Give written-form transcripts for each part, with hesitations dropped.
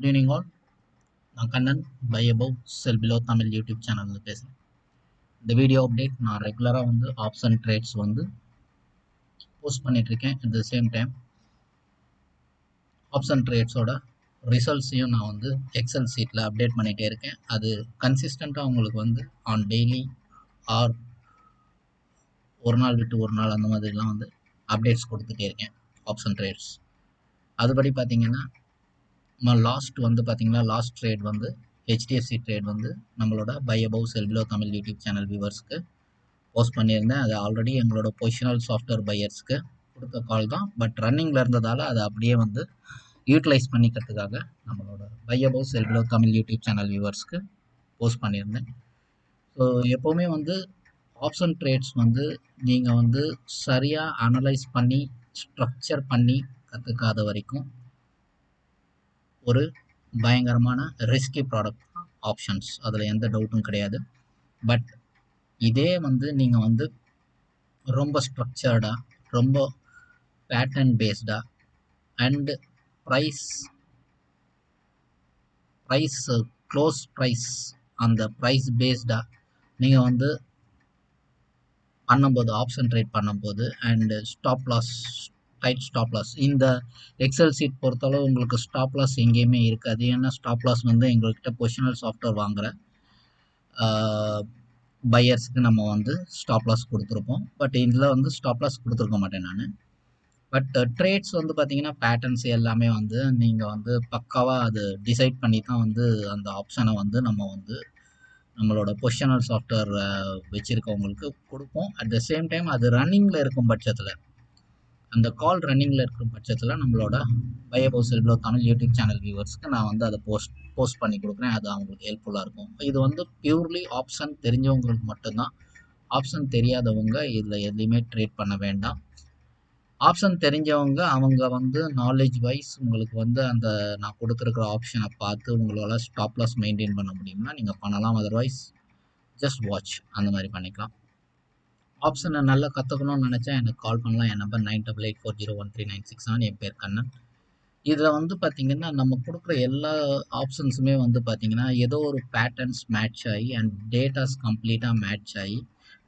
Good evening all. நான் Kannan buy above sell below Tamil YouTube சேனலில் பேசுகிறேன். இந்த வீடியோ அப்டேட் நான் ரெகுலராக வந்து ஆப்ஷன் ட்ரேட்ஸ் வந்து போஸ்ட் பண்ணிகிட்ருக்கேன். At the same time option ட்ரேட்ஸோட ரிசல்ட்ஸையும் நான் வந்து எக்ஸல் சீட்டில் அப்டேட் பண்ணிகிட்டே இருக்கேன். அது கன்சிஸ்டண்ட்டாக உங்களுக்கு வந்து ஆன் டெய்லி ஆர் ஒரு நாள் விட்டு ஒரு நாள் அந்த மாதிரிலாம் வந்து அப்டேட்ஸ் கொடுத்துட்டே இருக்கேன் ஆப்ஷன் ட்ரேட்ஸ். அதுபடி பார்த்தீங்கன்னா லாஸ்ட் ட்ரேட் வந்து ஹெச்டிஎஃப்சி ட்ரேட் வந்து நம்மளோட buy above sell below Tamil YouTube channel வியூவர்ஸ்க்கு போஸ்ட் பண்ணியிருந்தேன். அது ஆல்ரெடி எங்களோட பொசிஷனல் சாஃப்ட்வேர் பையர்ஸ்க்கு கொடுத்த கால் தான். பட் ரன்னிங்கில் இருந்ததால் அதை அப்படியே வந்து யூட்டிலைஸ் பண்ணிக்கிறதுக்காக நம்மளோட buy above sell below Tamil YouTube channel வியூவர்ஸ்க்கு போஸ்ட் பண்ணியிருந்தேன். ஸோ எப்போவுமே வந்து ஆப்ஷன் ட்ரேட்ஸ் வந்து நீங்கள் வந்து சரியாக அனலைஸ் பண்ணி ஸ்ட்ரக்சர் பண்ணி கற்றுக்காத வரைக்கும் ஒரு பயங்கரமான ரிஸ்கி ப்ராடக்ட் ஆப்ஷன்ஸ், அதில் எந்த டவுட்டும் கிடையாது. பட் இதே வந்து நீங்கள் வந்து ரொம்ப ஸ்ட்ரக்சர்டாக, ரொம்ப பேட்டர்ன் பேஸ்டாக அண்டு ப்ரைஸ் க்ளோஸ் ப்ரைஸ் அந்த ப்ரைஸ் பேஸ்டாக நீங்கள் வந்து பண்ணும்போது, ஆப்ஷன் ட்ரேட் பண்ணும்போது and stop loss, tight stop loss, இந்த எக்ஸல் சீட் பொறுத்தளவு உங்களுக்கு ஸ்டாப் லாஸ் எங்கேயுமே இருக்காது. ஏன்னா ஸ்டாப் லாஸ் வந்து எங்கள்கிட்ட பொசிஷனல் சாஃப்ட்வேர் வாங்குகிற பையர்ஸ்க்கு நம்ம வந்து ஸ்டாப் லாஸ் கொடுத்துருப்போம். பட் இதில் வந்து ஸ்டாப் லாஸ் கொடுத்துருக்க மாட்டேன் நான். பட் ட்ரேட்ஸ் வந்து பார்த்தீங்கன்னா பேட்டர்ன்ஸ் எல்லாமே வந்து நீங்கள் வந்து பக்காவாக அது டிசைட் பண்ணி தான் வந்து அந்த ஆப்ஷனை வந்து நம்ம வந்து நம்மளோட பொசிஷனல் சாஃப்ட்வேர் வச்சுருக்கவங்களுக்கு கொடுப்போம். அட் த சேம் டைம் அது ரன்னிங்கில் இருக்கும் பட்சத்தில், அந்த கால் ரன்னிங்கில் இருக்கும் பட்சத்தில் நம்மளோட buy above sell below Tamil YouTube channel வியூவர்ஸ்க்கு நான் வந்து அதை போஸ்ட் பண்ணி கொடுக்குறேன். அது அவங்களுக்கு ஹெல்ப்ஃபுல்லாக இருக்கும். இது வந்து பியூர்லி ஆப்ஷன் தெரிஞ்சவங்களுக்கு மட்டும்தான். ஆப்ஷன் தெரியாதவங்க இதில் எதுலையுமே ட்ரேட் பண்ண வேண்டாம். ஆப்ஷன் தெரிஞ்சவங்க அவங்க வந்து நாலேஜ் வைஸ் உங்களுக்கு வந்து அந்த நான் கொடுத்துருக்குற ஆப்ஷனை பார்த்து உங்களால் ஸ்டாப் லாஸ் மெயின்டைன் பண்ண முடியும்னா நீங்கள் பண்ணலாம். அதர்வைஸ் ஜஸ்ட் வாட்ச் அந்த மாதிரி பண்ணிக்கலாம். ஆப்ஷனை நல்லா கற்றுக்கணும்னு நினச்சா எனக்கு கால் பண்ணலாம். என் நம்பர் 9884013967. என் பேர் கண்ணன். இதில் வந்து பார்த்திங்கன்னா நம்ம கொடுக்குற எல்லா ஆப்ஷன்ஸுமே வந்து பார்த்திங்கன்னா ஏதோ ஒரு பேட்டர்ன்ஸ் மேட்ச் ஆகி அண்ட் டேட்டாஸ் கம்ப்ளீட்டாக மேட்ச் ஆகி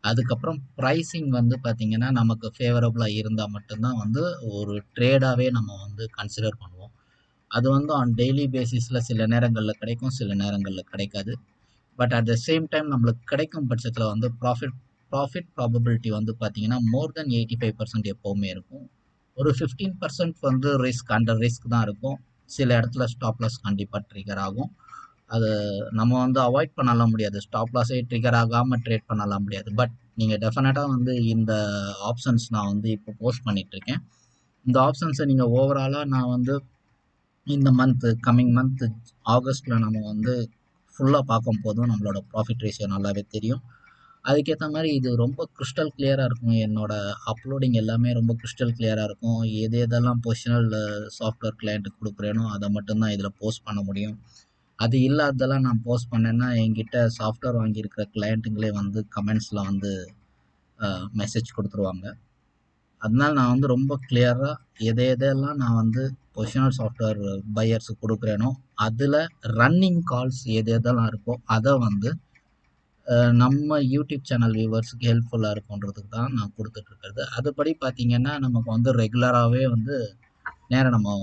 அதுக்கப்புறம் ப்ரைஸிங் வந்து பார்த்திங்கன்னா நமக்கு ஃபேவரபுளாக இருந்தால் மட்டும்தான் வந்து ஒரு ட்ரேடாகவே நம்ம வந்து கன்சிடர் பண்ணுவோம். அது வந்து ஆன் டெய்லி பேசிஸில் சில நேரங்களில் கிடைக்கும், சில நேரங்களில் கிடைக்காது. But at the same time நம்மளுக்கு கிடைக்கும் பட்சத்தில் வந்து ப்ராஃபிட் ப்ராபபிலிட்டி வந்து பார்த்திங்கன்னா மோர் தென் 85% எப்போவுமே இருக்கும். ஒரு 15% வந்து அண்டர் ரிஸ்க் தான் இருக்கும். சில இடத்துல ஸ்டாப் லாஸ் கண்டிப்பாக ட்ரிகர் ஆகும். அது நம்ம வந்து அவாய்ட் பண்ணலாம் முடியாது. ஸ்டாப் லாஸே ட்ரிகர் ஆகாமல் ட்ரேட் பண்ணலாம் முடியாது. பட் நீங்கள் டெஃபினட்டாக வந்து இந்த ஆப்ஷன்ஸ் நான் வந்து இப்போ போஸ்ட் பண்ணிகிட்ருக்கேன். இந்த ஆப்ஷன்ஸை நீங்கள் ஓவராலாக நான் வந்து இந்த கம்மிங் மந்த்து ஆகஸ்ட்டில் நம்ம வந்து ஃபுல்லாக பார்க்கும் போதும் நம்மளோட ப்ராஃபிட் ரேஷியோ நல்லாவே தெரியும். அதுக்கேற்ற மாதிரி இது ரொம்ப கிறிஸ்டல் கிளியராக இருக்கும். என்னோடய அப்லோடிங் எல்லாமே ரொம்ப கிறிஸ்டல் கிளியராக இருக்கும். எதெல்லாம் பொசிஷனல் சாஃப்ட்வேர் கிளையண்ட்டுக்கு கொடுக்குறேனோ அதை மட்டும்தான் இதில் போஸ்ட் பண்ண முடியும். அது இல்லாததெல்லாம் நான் போஸ்ட் பண்ணேன்னா என்கிட்ட சாஃப்ட்வேர் வாங்கியிருக்கிற கிளையண்ட்டுங்களே வந்து கமெண்ட்ஸில் வந்து மெசேஜ் கொடுத்துருவாங்க. அதனால நான் வந்து ரொம்ப கிளியராக எதெல்லாம் நான் வந்து பொசிஷனல் சாஃப்ட்வேர் பையர்ஸுக்கு கொடுக்குறேனோ அதில் ரன்னிங் கால்ஸ் எதெல்லாம் இருக்கோ அதை வந்து நம்ம யூடியூப் சேனல் வியூவர்ஸுக்கு ஹெல்ப்ஃபுல்லாக இருக்குன்றதுக்கு தான் நான் கொடுத்துட்ருக்கிறது. அதுபடி பார்த்திங்கன்னா நமக்கு வந்து ரெகுலராகவே வந்து நேராக நம்ம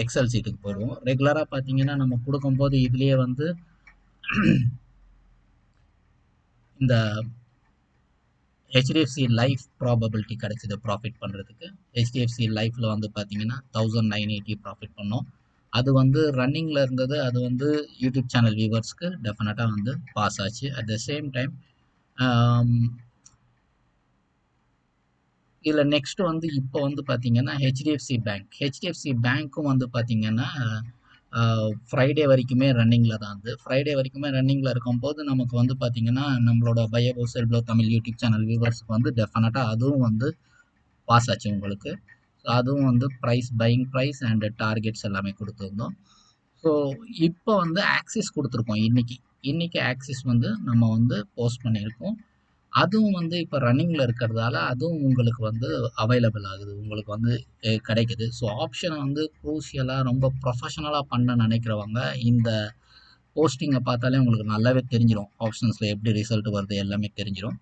எக்ஸல் சீட்டுக்கு போயிடுவோம். ரெகுலராக பார்த்திங்கன்னா நம்ம கொடுக்கும்போது இதுலேயே வந்து இந்த ஹெச்டிஎஃப்சி லைஃப் ப்ராபபிலிட்டி கிடச்சிது ப்ராஃபிட் பண்ணுறதுக்கு. ஹெச்டிஎஃப்சி லைஃப்பில் வந்து பார்த்திங்கன்னா 1980 ப்ராஃபிட் பண்ணோம். அது வந்து ரன்னிங்கில் இருந்தது. அது வந்து யூடியூப் சேனல் வியூவர்ஸ்க்கு டெஃபினட்டாக வந்து பாஸ் ஆச்சு. அட் த சேம் டைம் இதில் நெக்ஸ்ட் வந்து இப்போ வந்து பார்த்திங்கன்னா ஹெச்டிஎஃப்சி பேங்க்கும் வந்து பார்த்திங்கன்னா ஃப்ரைடே வரைக்குமே ரன்னிங்கில் தான் வந்து ஃப்ரைடே வரைக்குமே ரன்னிங்கில் இருக்கும்போது நமக்கு வந்து பார்த்திங்கன்னா நம்மளோட buy above sell below Tamil YouTube channel வியூவர்ஸ்க்கு வந்து டெஃபினட்டாக அதுவும் வந்து பாஸ் ஆச்சு உங்களுக்கு. ஸோ அதுவும் வந்து பையிங் ப்ரைஸ் அண்ட் டார்கெட்ஸ் எல்லாமே கொடுத்துருந்தோம். ஸோ இப்போ வந்து ஆக்சிஸ் கொடுத்துருக்கோம். இன்றைக்கி ஆக்சிஸ் வந்து நம்ம வந்து போஸ்ட் பண்ணியிருக்கோம். அதுவும் வந்து இப்போ ரன்னிங்கில் இருக்கிறதால அதுவும் உங்களுக்கு வந்து அவைலபிள் ஆகுது, உங்களுக்கு வந்து கிடைக்குது. ஸோ ஆப்ஷனை வந்து க்ரூஷியலாக ரொம்ப ப்ரொஃபஷனலாக பண்ண நினைக்கிறவங்க இந்த போஸ்டிங்கை பார்த்தாலே உங்களுக்கு நல்லாவே தெரிஞ்சிடும். ஆப்ஷன்ஸில் எப்படி ரிசல்ட் வருது எல்லாமே தெரிஞ்சிடும்.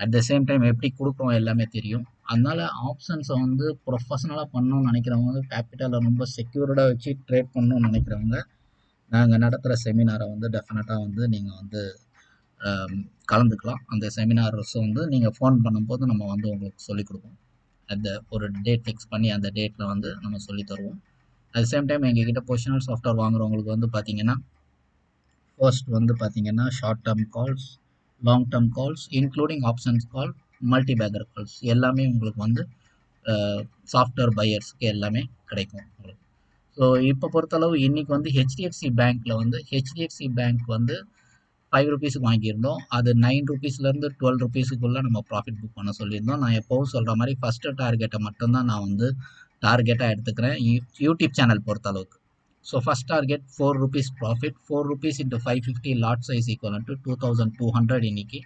அட் த சேம் டைம் எப்படி கொடுக்குறோம் எல்லாமே தெரியும். அதனால ஆப்ஷன்ஸை வந்து ப்ரொஃபஷனலாக பண்ணணும்னு நினைக்கிறவங்க, கேபிட்டலை ரொம்ப செக்யூர்டாக வச்சு ட்ரேட் பண்ணணும்னு நினைக்கிறவங்க, நாங்கள் நடத்துகிற செமினாரை வந்து டெஃபினட்டாக வந்து நீங்கள் வந்து கலந்துக்கலாம். அந்த செமினார்ஸும் வந்து நீங்கள் ஃபோன் பண்ணும்போது நம்ம வந்து உங்களுக்கு சொல்லிக் கொடுப்போம். அந்த ஒரு டேட் ஃபிக்ஸ் பண்ணி அந்த டேட்டில் வந்து நம்ம சொல்லி தருவோம். அட் சேம் டைம் எங்ககிட்ட பொசிஷனல் சாஃப்ட்வேர் வாங்குறவங்களுக்கு வந்து பார்த்தீங்கன்னா, ஃபர்ஸ்ட் வந்து பார்த்தீங்கன்னா short term calls, long term calls, including options call, multi bagger calls எல்லாமே உங்களுக்கு வந்து சாஃப்ட்வேர் பையர்ஸ்க்கு எல்லாமே கிடைக்கும் உங்களுக்கு. ஸோ இப்போ பொறுத்தளவு இன்றைக்கி வந்து ஹெச்டிஎஃப்சி பேங்க் வந்து 5 ருபீஸுக்கு வாங்கியிருந்தோம். அது 9 ருபீஸ்லேருந்து 12 ருபீஸுக்குள்ளே நம்ம ப்ராஃபிட் புக் பண்ண சொல்லியிருந்தோம். நான் எப்போவும் சொல்கிற மாதிரி ஃபஸ்ட்டு டார்கெட்டை மட்டும்தான் நான் வந்து டார்கெட்டாக எடுத்துக்கிறேன் யூடியூப் சேனல் பொறுத்தளவுக்கு. So first target 4 rupees profit, 4 rupees into 550 lot size equal to 2200 இன்னைக்கு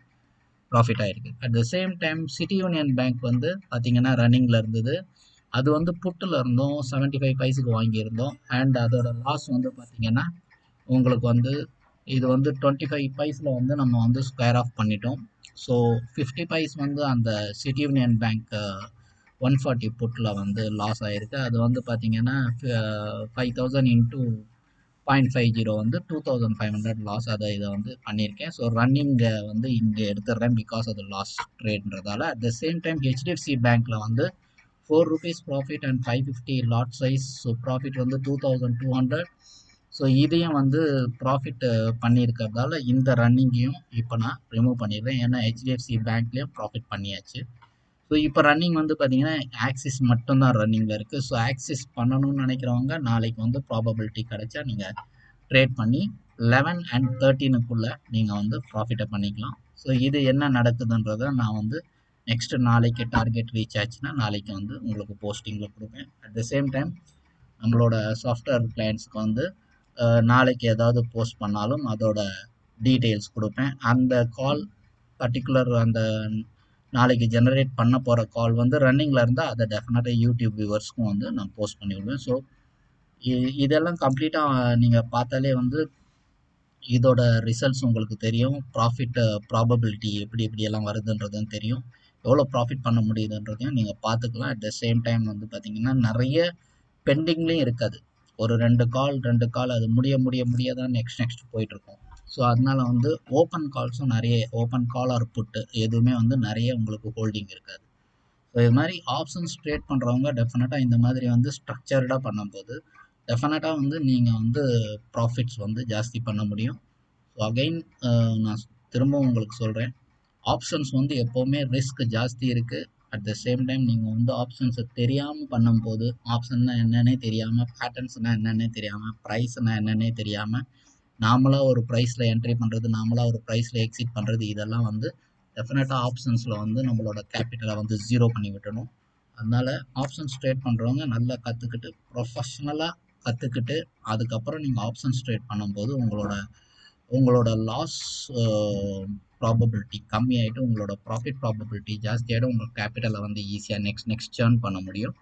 ப்ராஃபிட் ஆகிருக்கு. At the same time city union bank வந்து பார்த்திங்கன்னா ரன்னிங்கில் இருந்தது. அது வந்து புட்டில் இருந்தோம் 75 பைஸுக்கு வாங்கியிருந்தோம். அண்ட் அதோட லாஸ் வந்து பார்த்திங்கன்னா உங்களுக்கு வந்து இது வந்து 25 பைஸில் வந்து நம்ம வந்து ஸ்கொயர் ஆஃப் பண்ணிட்டோம். ஸோ 50 பைஸ் வந்து அந்த சிட்டி யூனியன் பேங்க் 140 புட்டில் வந்து லாஸ் ஆகிருக்கு. அது வந்து பார்த்திங்கன்னா 5000 இன்ட்டு 0.50 வந்து 2500 லாஸ். இதை வந்து பண்ணியிருக்கேன். ஸோ ரன்னிங்கை வந்து இங்கே எடுத்துடுறேன் பிகாஸ் அது லாஸ் ட்ரேட்ன்றதால. At the same time HDFC பேங்க்கில் வந்து 4 rupees profit and 550 lot size. So profit வந்து 2200. ஸோ இதையும் வந்து ப்ராஃபிட் பண்ணியிருக்கிறதால இந்த ரன்னிங்கையும் இப்போ நான் ரிமூவ் பண்ணிடுறேன். ஏன்னா ஹெச்டிஎஃப்சி பேங்க்லேயும் ப்ராஃபிட் பண்ணியாச்சு. ஸோ இப்போ ரன்னிங் வந்து பார்த்தீங்கன்னா ஆக்சிஸ் மட்டும்தான் ரன்னிங்கில் இருக்குது. ஸோ ஆக்சிஸ் பண்ணணும்னு நினைக்கிறவங்க நாளைக்கு வந்து ப்ராபபிலிட்டி கிடைச்சா நீங்கள் ட்ரேட் பண்ணி 11 and 13க்குள்ளே நீங்கள் வந்து ப்ராஃபிட்டை பண்ணிக்கலாம். ஸோ இது என்ன நடக்குதுன்றதை நான் வந்து நெக்ஸ்ட்டு நாளைக்கு டார்கெட் ரீச் ஆச்சுன்னா நாளைக்கு வந்து உங்களுக்கு போஸ்டிங்கில் கொடுப்பேன். அட் த சேம் டைம் நம்மளோட சாஃப்ட்வேர் கிளையண்ட்ஸ்க்கு வந்து நாளைக்கு ஏதாவது போஸ்ட் பண்ணாலும் அதோட டீட்டெயில்ஸ் கொடுப்பேன். அந்த கால் பர்டிகுலர் அந்த நாளைக்கு ஜெனரேட் பண்ண போகிற கால் வந்து ரன்னிங்கில் இருந்தால் அதை டெஃபினட்டாக யூடியூப் வியூவர்ஸ்க்கும் வந்து நான் போஸ்ட் பண்ணிவிடுவேன். ஸோ இதெல்லாம் கம்ப்ளீட்டாக நீங்கள் பார்த்தாலே வந்து இதோட ரிசல்ட்ஸ் உங்களுக்கு தெரியும். ப்ராஃபிட் ப்ராபபிலிட்டி எப்படியெல்லாம் வருதுன்றதும் தெரியும். எவ்வளோ ப்ராஃபிட் பண்ண முடியுதுன்றதையும் நீங்கள் பார்த்துக்கலாம். அட் த சேம் டைம் வந்து பார்த்திங்கன்னா நிறைய பெண்டிங்லேயும் இருக்காது. ஒரு 2 கால் அது முடிய தான் நெக்ஸ்ட் போயிட்டுருக்கும். ஸோ அதனால் வந்து ஓப்பன் கால்ஸும் நிறைய ஓப்பன் கால் ஆர் புட்டு எதுவுமே வந்து நிறைய உங்களுக்கு ஹோல்டிங் இருக்காது. ஸோ இது மாதிரி ஆப்ஷன்ஸ் ட்ரேட் பண்ணுறவங்க டெஃபினட்டாக இந்த மாதிரி வந்து ஸ்ட்ரக்சர்டாக பண்ணும்போது டெஃபினட்டாக வந்து நீங்கள் வந்து ப்ராஃபிட்ஸ் வந்து ஜாஸ்தி பண்ண முடியும். ஸோ அகைன் நான் திரும்பவும் உங்களுக்கு சொல்கிறேன், ஆப்ஷன்ஸ் வந்து எப்போவுமே ரிஸ்க் ஜாஸ்தி இருக்குது. அட் த சேம் டைம் நீங்கள் வந்து ஆப்ஷன்ஸை தெரியாமல் பண்ணும்போது, ஆப்ஷன்னா என்னன்னே தெரியாமல், பேட்டர்ன்ஸ்னால் என்னன்னே தெரியாமல், ப்ரைஸ்னால் என்னன்னே தெரியாமல் நாமளாக ஒரு ப்ரைஸில் என்ட்ரி பண்ணுறது, நாமளாக ஒரு ப்ரைஸில் எக்ஸிட் பண்ணுறது, இதெல்லாம் வந்து டெஃபினட்டாக ஆப்ஷன்ஸில் வந்து நம்மளோட கேபிட்டலை வந்து ஜீரோ பண்ணி விட்டணும். அதனால் ஆப்ஷன்ஸ் ட்ரேட் பண்ணுறவங்க நல்லா கற்றுக்கிட்டு ப்ரொஃபஷ்னலாக கற்றுக்கிட்டு அதுக்கப்புறம் நீங்கள் ஆப்ஷன்ஸ் ட்ரேட் பண்ணும்போது உங்களோட லாஸ் ப்ராபபிலிட்டி கம்மியாகிட்டு உங்களோட ப்ராஃபிட் ப்ராபபிலிட்டி ஜாஸ்தியாகிடும். உங்கள் கேபிட்டலை வந்து ஈஸியாக நெக்ஸ்ட் சேர்ன் பண்ண முடியும்.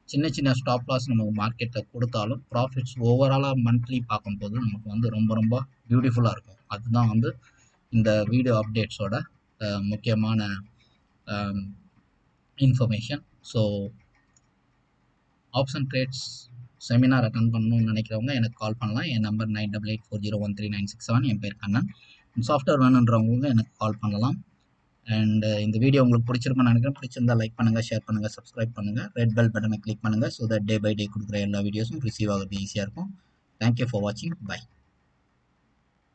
சின்ன ஸ்டாப் லாஸ் நம்ம மார்க்கெட்டில் கொடுத்தாலும் ப்ராஃபிட்ஸ் ஓவராலாக மந்த்லி பார்க்கும்போது நமக்கு வந்து ரொம்ப பியூட்டிஃபுல்லாக இருக்கும். அதுதான் வந்து இந்த வீடியோ அப்டேட்ஸோட முக்கியமான information. So option trades seminar attend பண்ணணும்னு நினைக்கிறவங்க எனக்கு கால் பண்ணலாம். என் நம்பர் 9884013967. என் பேர் கண்ணன். சாஃப்ட்வேர் வேணுன்றவங்க எனக்கு கால் பண்ணலாம். அண்ட் இந்த வீடியோ உங்களுக்கு பிடிச்சிருக்குன்னு நினைக்கிறேன். பிடிச்சிருந்தா லைக் பண்ணுங்கள், ஷேர் பண்ணுங்கள், சப்ஸ்கிரைப் பண்ணுங்கள், ரெட் பெல் பட்டனை கிளிக் பண்ணுங்கள். So that day by day கொடுக்குற எல்லா வீடியோஸும் ரிசீவ் ஆகிறது ஈஸியாக இருக்கும். தேங்க்யூ ஃபார் வாட்சிங். பை.